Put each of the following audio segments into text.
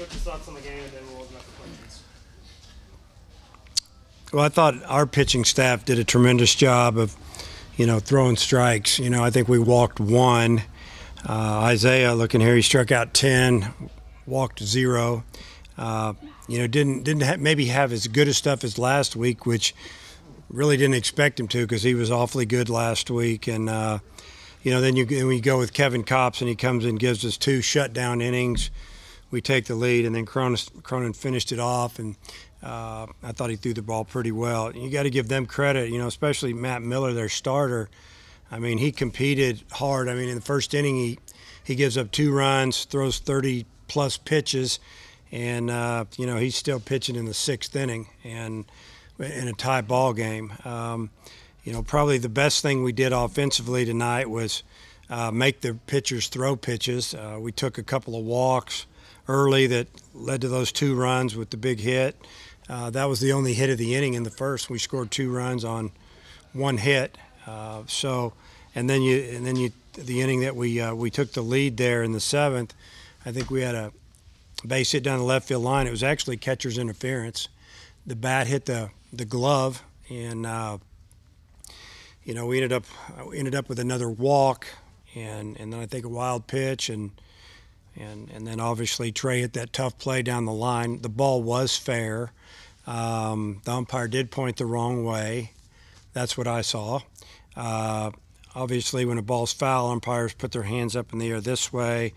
Coach's thoughts on the game, and then we'll open up for questions. Well, I thought our pitching staff did a tremendous job of, throwing strikes. I think we walked one. Isaiah, looking here, he struck out 10, walked 0. Didn't maybe have as good a stuff as last week, which really didn't expect him to because he was awfully good last week. And then we go with Kevin Kopps, and he comes and gives us 2 shutdown innings. We take the lead, and then Cronin finished it off, and I thought he threw the ball pretty well. You got to give them credit, especially Matt Miller, their starter. I mean, he competed hard. I mean, in the first inning, he gives up 2 runs, throws 30-plus pitches, and, he's still pitching in the 6th inning and in a tie ball game. Probably the best thing we did offensively tonight was make the pitchers throw pitches. We took a couple of walks early that led to those 2 runs with the big hit. That was the only hit of the inning in the first. We scored 2 runs on 1 hit. And then the inning that we took the lead there in the 7th, I think we had a base hit down the left field line. It was actually catcher's interference. The bat hit the glove, and we ended up with another walk, and then I think a wild pitch, and then obviously Trey hit that tough play down the line. The ball was fair. The umpire did point the wrong way. That's what I saw. Obviously, when a ball's foul, umpires put their hands up in the air this way.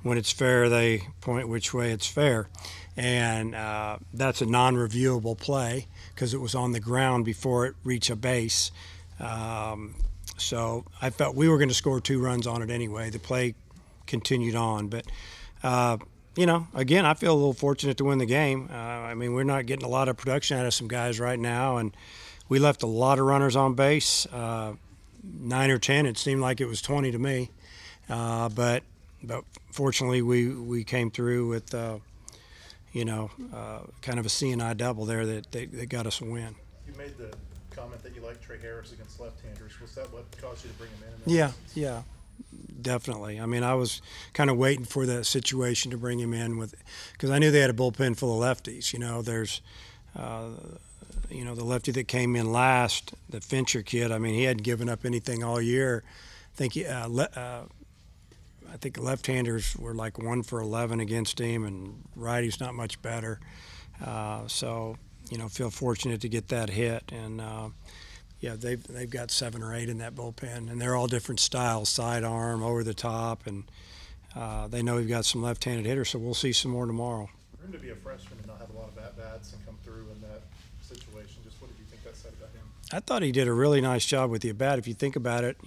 When it's fair, they point which way it's fair. And that's a non-reviewable play because it was on the ground before it reached a base. So I felt we were going to score 2 runs on it anyway. The play continued on. But, again, I feel a little fortunate to win the game. We're not getting a lot of production out of some guys right now, and we left a lot of runners on base, 9 or 10. It seemed like it was 20 to me. But fortunately, we came through with, kind of a C&I double there that got us a win. You made the comment that you like Trey Harris against left-handers. Was that what caused you to bring him in? Yeah, definitely. I was kind of waiting for that situation to bring him in because I knew they had a bullpen full of lefties. There's the lefty that came in last, the Fincher kid. He hadn't given up anything all year. I think left-handers were like 1 for 11 against him, and righties not much better. Feel fortunate to get that hit. And they've got 7 or 8 in that bullpen, and they're all different styles: sidearm, over the top, and they know we've got some left-handed hitters, so we'll see some more tomorrow. For him to be a freshman and not have a lot of at-bats and come through in that situation, just what did you think that said about him? I thought he did a really nice job with the at-bat. If you think about it,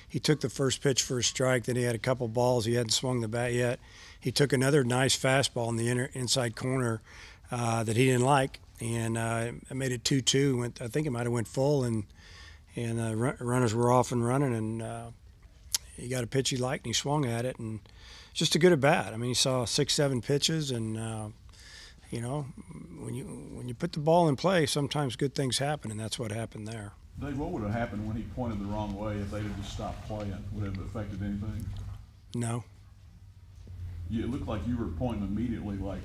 he took the first pitch for a strike, then he had a couple balls. He hadn't swung the bat yet. He took another nice fastball in the inside corner that he didn't like, and I made it 2-2. I think it might have went full, and runners were off and running, and he got a pitch he liked, and he swung at it, and just a good at-bat. He saw 6-7 pitches, and when you put the ball in play, sometimes good things happen, and that's what happened there. Dave, what would have happened when he pointed the wrong way if they'd have just stopped playing? Would it have affected anything? No. It looked like you were pointing immediately like.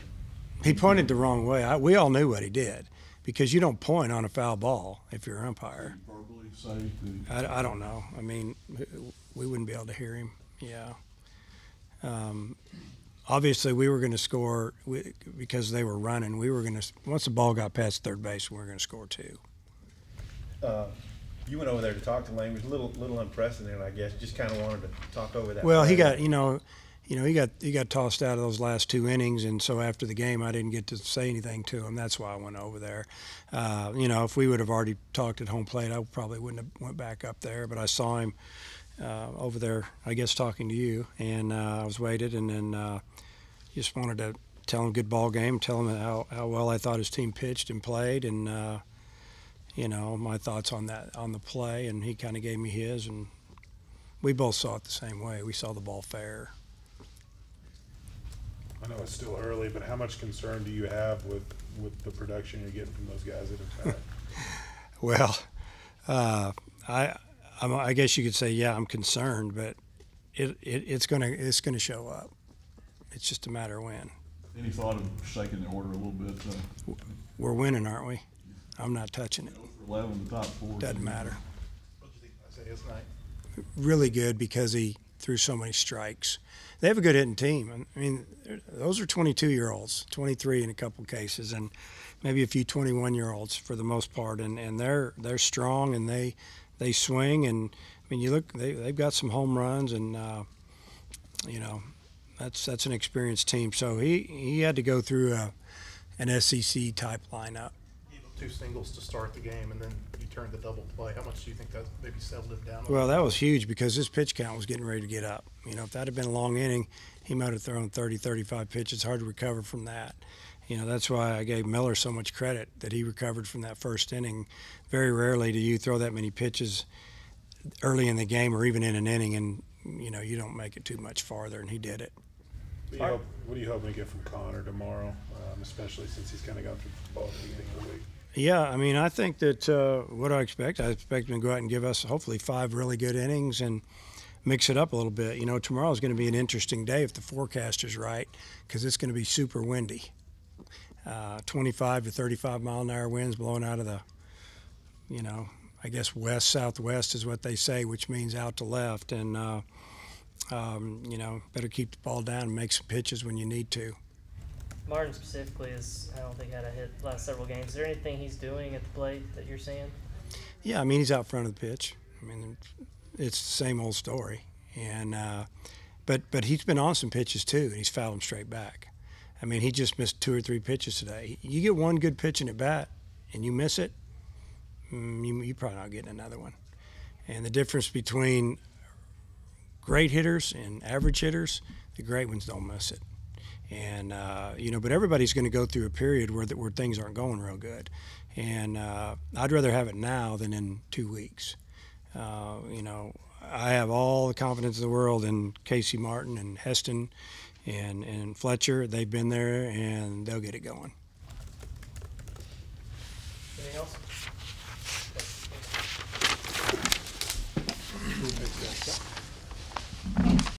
He pointed the wrong way. We all knew what he did because you don't point on a foul ball if you're an umpire. Verbally say that I don't know. We wouldn't be able to hear him. Yeah. Obviously, we were going to score because they were running. We were going to, once the ball got past third base, we were going to score 2. You went over there to talk to Lane. It was a little unprecedented, I guess. Just kind of wanted to talk over that. Well, he got, he got tossed out of those last 2 innings, and so after the game, I didn't get to say anything to him. That's why I went over there. If we would have already talked at home plate, I probably wouldn't have went back up there. But I saw him over there, I guess, talking to you, and I was waited, and then just wanted to tell him good ball game, tell him how well I thought his team pitched and played, and my thoughts on the play, and he kind of gave me his, and we both saw it the same way. We saw the ball fair. I know it's still early, but how much concern do you have with the production you're getting from those guys that have batted? Well, I guess you could say, yeah, I'm concerned, but it's gonna show up. It's just a matter of when. Any thought of shaking the order a little bit? We're winning, aren't we? I'm not touching it. 11, the top four. Doesn't matter. What do you think Isaiah's night? Really good because he threw so many strikes. They have a good hitting team. I mean, those are 22-year-olds, 23 in a couple cases, and maybe a few 21-year-olds for the most part. And they're strong and they swing. And I mean, you look, they've got some home runs, and you know, that's an experienced team. So he had to go through an SEC type lineup. You know, 2 singles to start the game, and then you turned the double play. How much do you think that maybe settled him down? Well, that was huge because his pitch count was getting ready to get up. You know, if that had been a long inning, he might have thrown 30, 35 pitches. Hard to recover from that. You know, that's why I gave Miller so much credit that he recovered from that first inning. Very rarely do you throw that many pitches early in the game or even in an inning and, you know, you don't make it too much farther, and he did it. What do you hope to get from Connor tomorrow, especially since he's kind of gone through the ball at the beginning of the week? Yeah, I mean, I think that what I expect him to go out and give us hopefully 5 really good innings and mix it up a little bit. You know, tomorrow is going to be an interesting day if the forecast is right because it's going to be super windy. 25 to 35 mile an hour winds blowing out of the, you know, I guess west-southwest is what they say, which means out to left. And, you know, better keep the ball down and make some pitches when you need to. Martin specifically I don't think had a hit last several games. Is there anything he's doing at the plate that you're seeing? Yeah, I mean, he's out front of the pitch. I mean, it's the same old story. And but he's been on some pitches too, and he's fouled them straight back. I mean, he just missed 2 or 3 pitches today. You get one good pitch in at bat, and you miss it, you're probably not getting another one. And the difference between great hitters and average hitters, the great ones don't miss it. And, you know, but everybody's going to go through a period where things aren't going real good. And I'd rather have it now than in 2 weeks. You know, I have all the confidence in the world in Casey Martin and Heston and Fletcher. They've been there, and they'll get it going. Anything else? Who makes that shot?